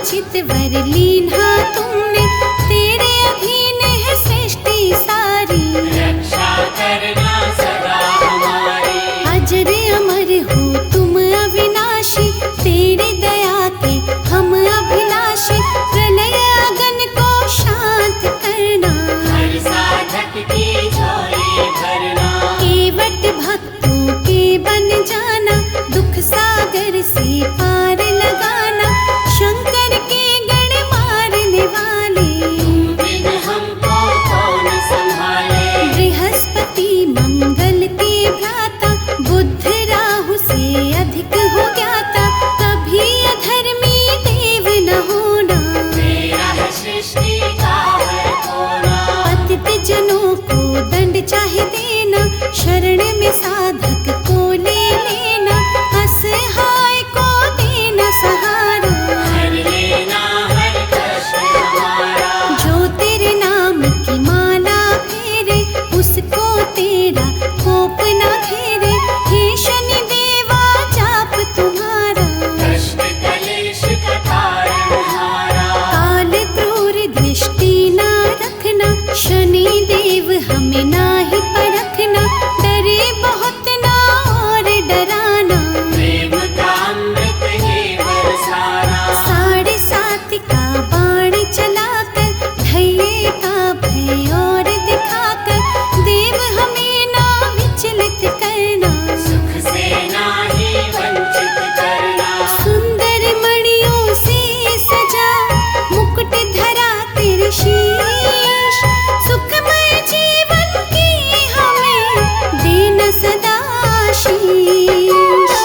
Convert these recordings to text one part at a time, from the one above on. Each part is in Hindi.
चितवर लीन्हा तुमने, तेरे अधीन है सृष्टि सारी। रक्षा करना सदा हमारी। अजर अमर हो तुम अविनाशी, तेरी दया के हम अभिलाषी। प्रलय अगन को शांत करना, हर साधक की झोली भरना। केवट भक्तों के बन जाना, दुख सागर से पार लगाना। शंकर के गण मारने वाले, बिन हमको कौन संभाले। बृहस्पति मंगल के भ्राता, बुध राहु से अधिक हो ज्ञाता। कभी अधर्मी देव न होना, तेरा है सृष्टि का हर कोना। पतित जनों को दंड चाहे देना, शरण में साधक को ले लेना। असहाय को देना सहारा, हर लेना हर कष्ट हमारा। जो तेरे नाम की माला फेरे, उसको तेरा कोप न घेरे। हे शनि देवा जाप तुम्हारा, कष्ट कलेश का कारण हारा। काल क्रूर दृष्टि ना रखना, शनि देव हमें नाही परखना। डरे बहुत ना और डराना, प्रेम का अमृत ही बरसाना। 7.5 का बाण चलाकर, धैर्य का भय और दिखाकर। देव हमें ना विचलित करना, सुख से नाही वंचित करना। सुंदर मणियों से सजा, मुकुट धरा तेरे शीश। सुखमय जीवन की हमें देना सदा आशीष।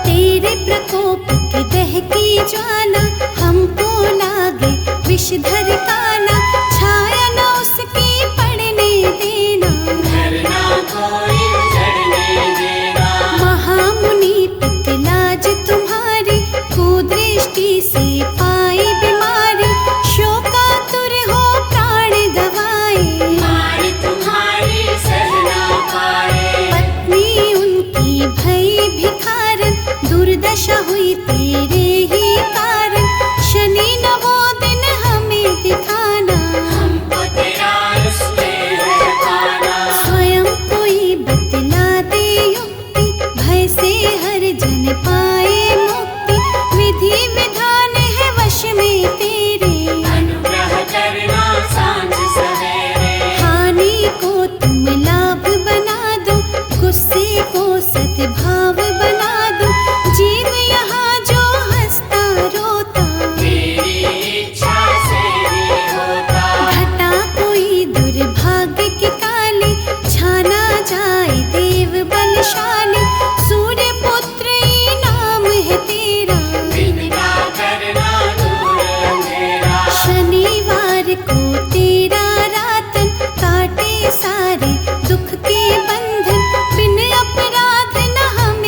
तेरे प्रकोप की दहकी ज्वाला, हमको लागे विषधर काला। छाया न उसकी पड़ने देना, घर ना कोई उजड़ने देना। महामुनि पितलाज तुम्हारी, कुदृष्टि से पाई बीमारी। शोकातुर हो प्राण गवाए, मार तुम्हारी सह ना पाए। पत्नी उनकी भई भिखारन, दुर्दशा हुई तेरे ही कारण। शनि नवो दिन हमें दिखाना, हमको तेरा रुसवे है पाना। स्वयं कोई बतला दे युक्ति, भय से हर जन पाए मुक्ति। विधि विधान है वश में तेरे, अनुग्रह करना सांझ सवेरे। हानि को तुम लाभ बना दो, गुस्से को सद्भाव बना दो। जीव यहाँ जो हंसता रोता, तेरी इच्छा से ही होता। घटा कोई दुर्भाग्य की काली, छाना जाए देव बलशाली। सूर्य पुत्र नाम है तेरा, विद्या करना दूर अंधेरा। शनिवार को तेरा रातन, काटे सारे दुख के बंधन। बिन अपराध न हमें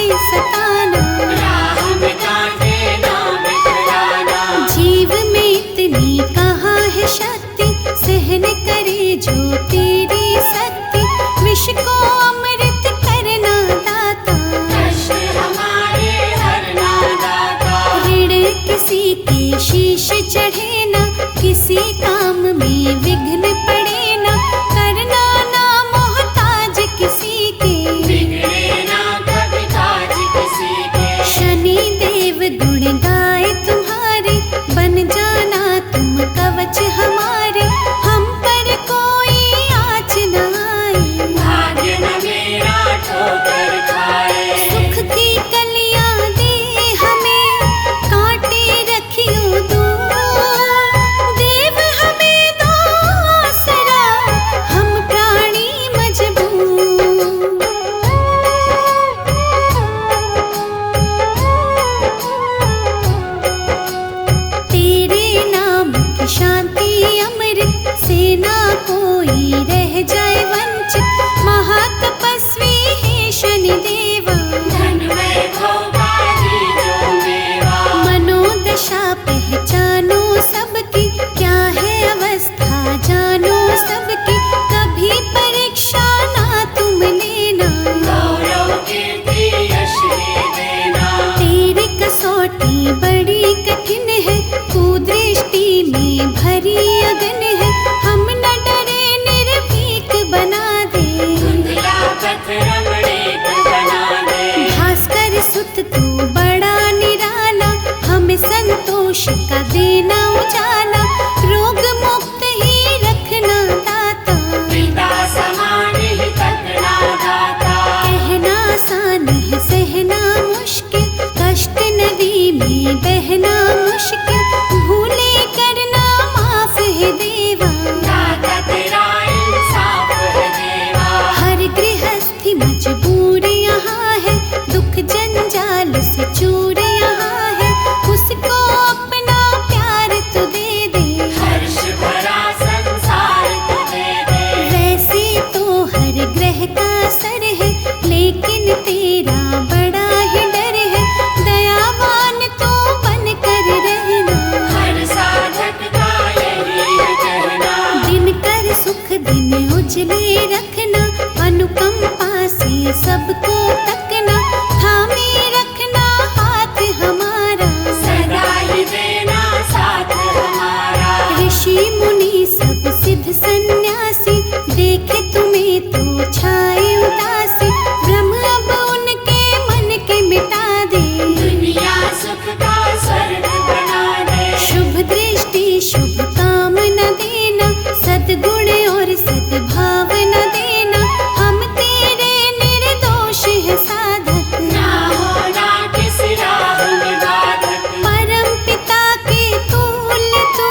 तेरा बड़ा ही डर है, दयावान तो बन कर रहना। हर साधक का यही है कहना, दिन कर सुख दिन उजले रखना, अनुकंपा से सबको तकना, थामे रखना हाथ हमारा, सदा ही देना साथ हमारा। ऋषि मुनि सब सिद्ध सन्यासी, देखे तुम्हें तो छाए उदासी, ब्रह्म अब उनके मन के मिटा दे, दुनिया सुख का स्वर्ग बना दे। शुभ दृष्टि शुभ काम न देना, सद्गुण और सद्भाव न देना, हम तेरे निर्दोष है साधक, ना होना किसी राह में बाधक। परम पिता के तुल्य तू,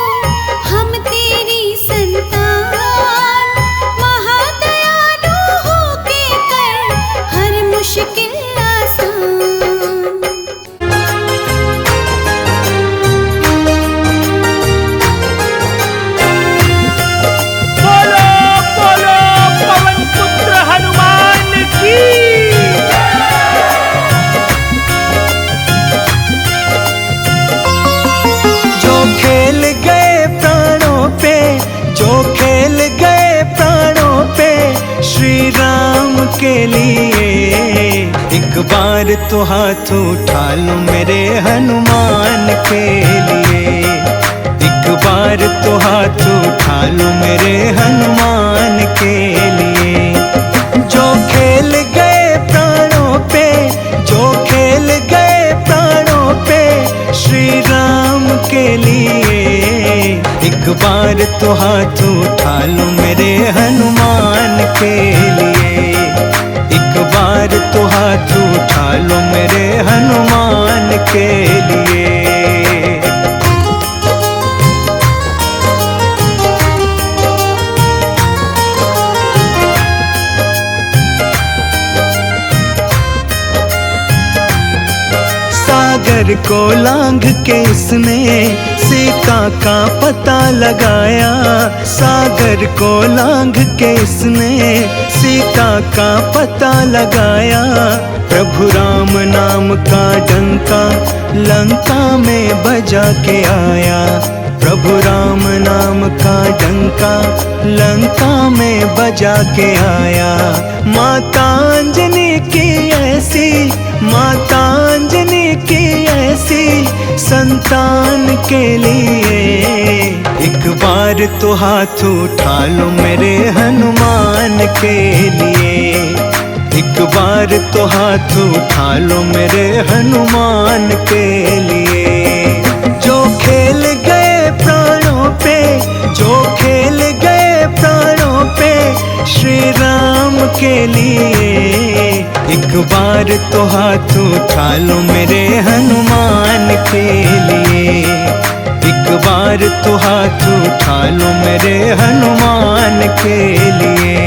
हम तेरी संतान, महादयालु होके कर हर मुश्किल आसान। बोलो बोलो पवन पुत्र हनुमान की। जो खेल गए प्राणों पे, जो खेल गए प्राणों पे श्री राम के लिए, एक बार तो हाथ उठा लो मेरे हनुमान के लिए, एक बार तो हाथ उठा लो मेरे हनुमान के लिए। जो खेल गए प्राणों पे, जो खेल गए प्राणों पे श्री राम के लिए, एक बार तो हाथ उठा लो मेरे हनुमान के लिए, एक बार तो हाथ उठा लो मेरे हनुमान के लिए। सागर को लांघ के इसने सीता का पता लगाया, सागर को लांघ के इसने सीता का पता लगाया, प्रभु राम नाम का डंका लंका में बजा के आया, प्रभु राम नाम का डंका लंका में बजा के आया। माता अंजनी की ऐसी, माता अंजनी की ऐसी संतान के लिए, एक बार तो हाथ उठा लो मेरे हनुमान के लिए, एक बार तो हाथ उठा लो मेरे हनुमान के लिए। जो खेल गए प्राणों पे, जो खेल गए प्राणों पे श्री राम के लिए, एक बार तो हाथ उठा लो मेरे हनुमान के लिए, एक बार तो हाथ उठा लो मेरे हनुमान के लिए।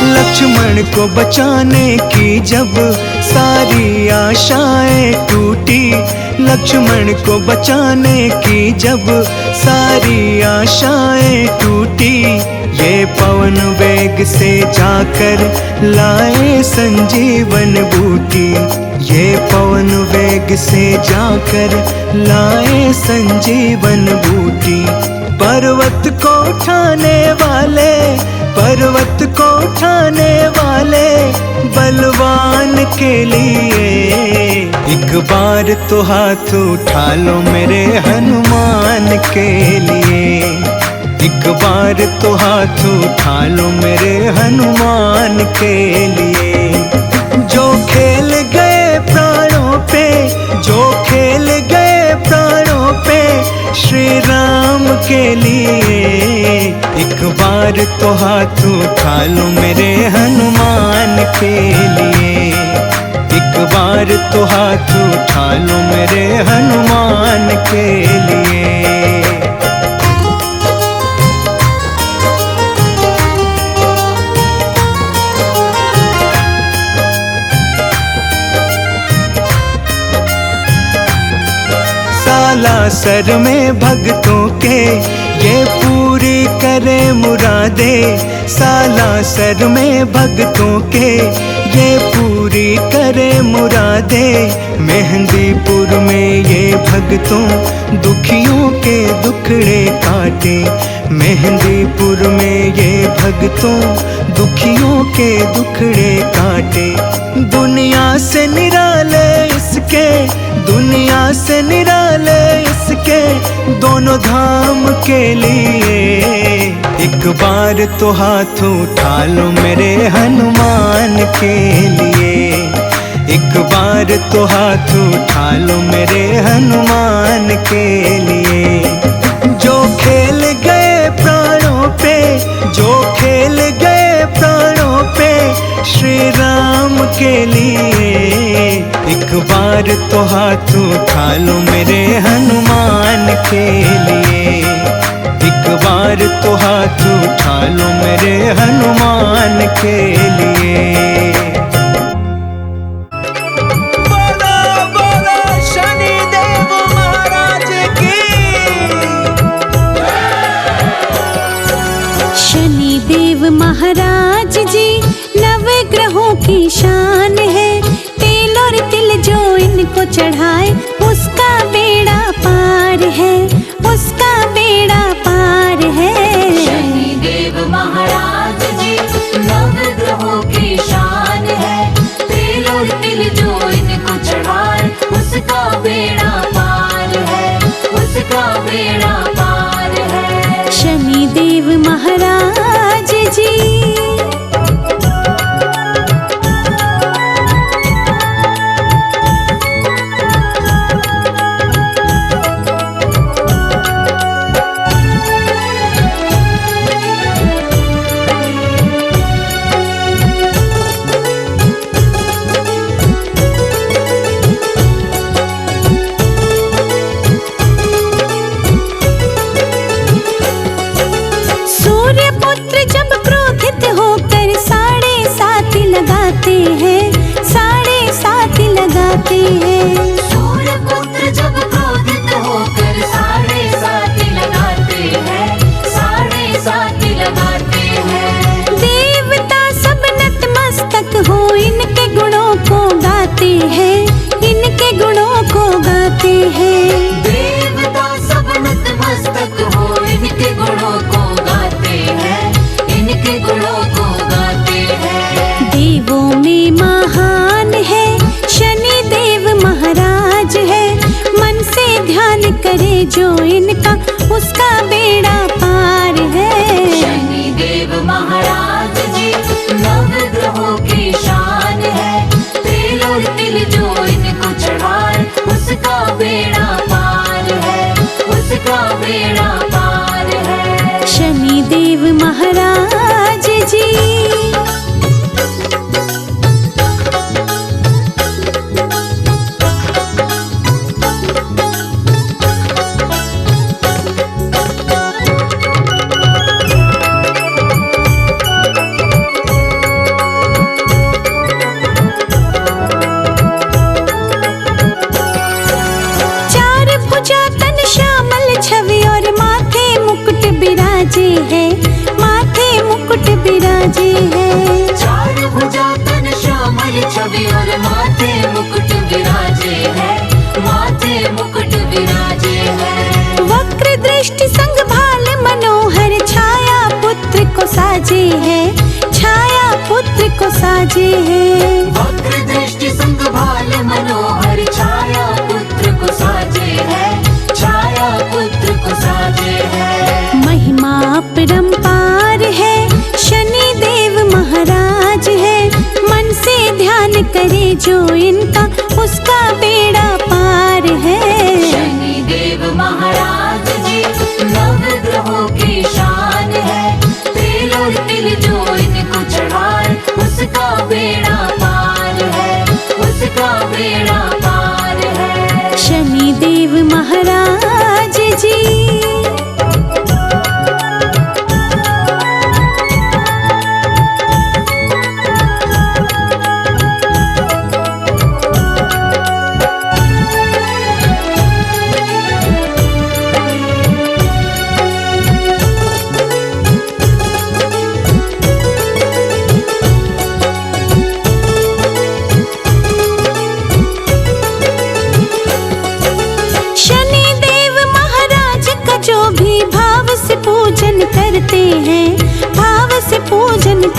लक्ष्मण को बचाने की जब सारी आशाएं टूटी, लक्ष्मण को बचाने की जब सारी आशाएं टूटी, ये पवन वेग से जाकर लाए संजीवन बूटी, ये पवन वेग से जाकर लाए संजीवन बूटी। पर्वत को उठाने वाले, पर्वत को उठाने वाले बलवान के लिए, एक बार तो हाथ उठा लो मेरे हनुमान के लिए, एक बार तो हाथ उठा लो मेरे हनुमान के लिए। जो खेल गए प्राणों पे, जो खेल गए प्राणों पे श्री राम के लिए, एक बार तो हाथ उठा लो मेरे हनुमान के लिए, एक बार तो हाथ उठा लो मेरे हनुमान के लिए। सालासर में भक्तों के ये पूरी करे मुरादे। सालासर में भक्तों के ये पूरी करे मुरादे। मेहंदीपुर में ये भक्तों दुखियों के दुखड़े काटे। मेहंदीपुर में ये भक्तों दुखियों के दुखड़े काटे। दुनिया से निराले इसके, दुनिया से निराले इसके दोनों धाम के लिए। एक बार तो हाथ उठा लो मेरे हनुमान के लिए। एक बार तो हाथ उठा लो मेरे हनुमान के लिए। जो खेल गए प्राणों पे, जो खेल गए प्राणों पे श्री राम के लिए। एक बार तो हाथ उठा लो मेरे हनुमान के लिए। एक बार तो हाथ उठा लो मेरे हनुमान के लिए। शनिदेव महाराज जी नवग्रहों की शान है। तेल और तिल जो इनको चढ़ाए उसका बेड़ा पार है, उसका बेड़ा पार है। शनिदेव महाराज जी नवग्रहों की शान है। तेल और तिल जो इनको चढ़ाए उसका बेड़ा पार है, उसका बेड़ा पार है। शनिदेव महाराज जी लगाते हैं। सूर्यपुत्र जब क्रोधित होकर 7.5 लगाते हैं, 7.5 लगाते हैं। देवता सब नतमस्तक हो इनके गुणों को गाते हैं, इनके गुणों को गाते हैं। देवता सब नतमस्तक हो इनके गुणों को गाते हैं, इनके गुणों को गाते हैं। देवों में महान है शनिदेव महाराज है। मन से ध्यान करे जो इनका उसका बेड़ा पार है। शनिदेव महाराज जी नवग्रहों की शान है। तेल और तिल जो इनको चढ़ाए उसका बेड़ा पार है, उसका बेड़ा पार है। शनिदेव महाराज जी बिराजे है, माथे मुकुट बिराजे है। चार भुजा तन श्यामल छवि और माथे मुकुट बिराजे है, माथे मुकुट बिराजे है। वक्र दृष्टि संग भाल मनोहर छाया पुत्र को साजे है, छाया पुत्र को साजे है। वक्र दृष्टि संग भाल मनोहर छाया पुत्र को साजे है, छाया पुत्र को साजे है। महिमा अपरंपार है शनिदेव महाराज है। मन से ध्यान करे जो इनका उसका बेड़ा पार है। शनिदेव महाराज जी नवग्रहों की शान है। तेल और तिल जो इनको चढ़ाए उसका बेड़ा पार है, उसका बेड़ा पार है। शनिदेव महाराज जी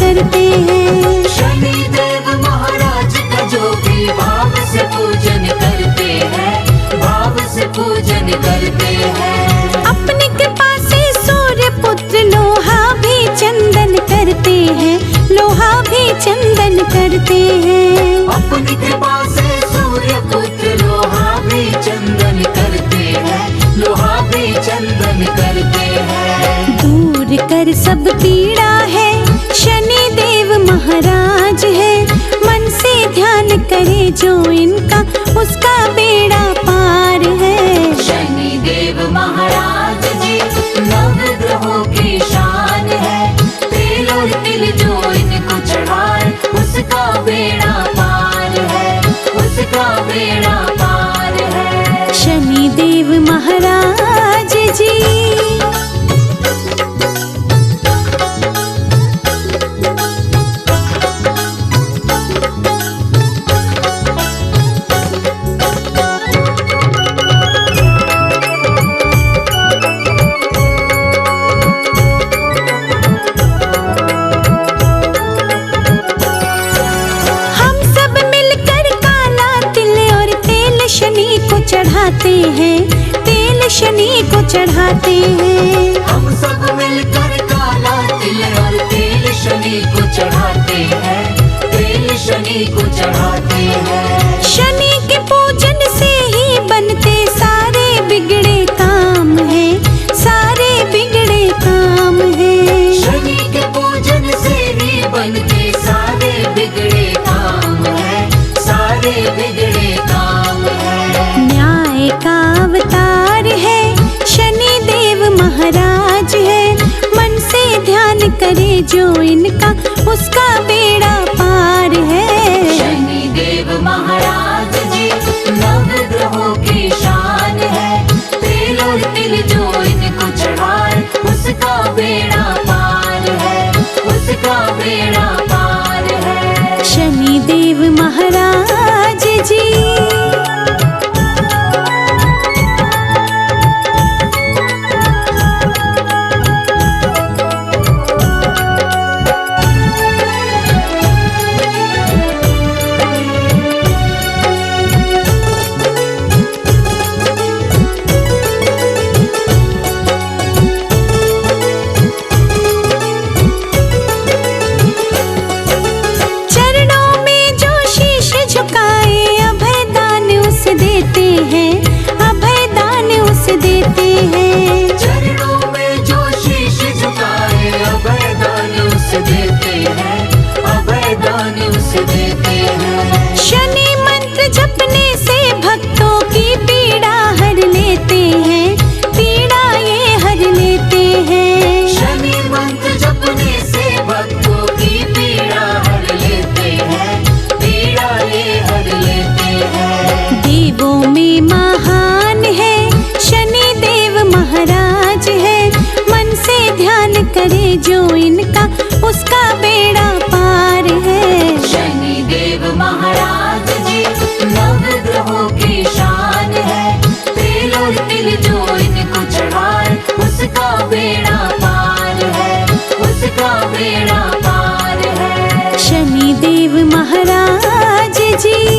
करते हैं। शनि देव महाराज का जो भी भाव से पूजन करते हैं, भाव से पूजन करते हैं। अपनी कृपा से सूर्य पुत्र लोहा भी चंदन करते हैं, लोहा भी चंदन करते हैं। अपनी कृपा से सूर्य पुत्र लोहा भी चंदन करते हैं, लोहा भी चंदन करते हैं। दूर कर सब पीड़ा है, शनि देव महाराज है। मन से ध्यान करे जो इनका, उसका बेड़ा पार है। शनि देव महाराज जी नव ग्रहों की शान है। तेल और तिल जो इनको चढ़ाए, उसका बेड़ा पार है, उसका बेड़ा पार है। शनि देव महाराज जी। चढ़ाते हैं, तेल शनि को चढ़ाते हैं। हम सब मिलकर काला तिल और तेल शनि को चढ़ाते हैं, तेल शनि को चढ़ाते हैं। शनि के पूजन से ही बनते सारे बिगड़े काम हैं, सारे बिगड़े काम हैं। शनि के पूजन से ही बनते सारे बिगड़े काम हैं, सारे बिगड़े काम हैं। न्याय का अवतार है, शनि देव महाराज है। मन से ध्यान करे जो इनका, उसका बेड़ा पार है। शनि देव महाराज जी नव ग्रहों की शान है। तेल और तिल जो इनको चढ़ाए, उसका बेड़ा पार है, उसका बेड़ा पार है। शनि देव महाराज जी। शनि मंत्र जपने से भक्तों की पीड़ा हर लेते हैं, पीड़ा ये हर लेते हैं। शनि मंत्र जपने से भक्तों की पीड़ा हर लेते हैं, पीड़ा ये हर लेते हैं। देवों में महान है, शनि देव महाराज है। मन से ध्यान करे जो इनका, उसका बेड़ा पार है। शनि देव महाराज जी नव ग्रहों की शान है। तेल और तिल जो इनको चढ़ाए, उसका बेड़ा पार है, उसका बेड़ा पार है। शनि देव महाराज जी।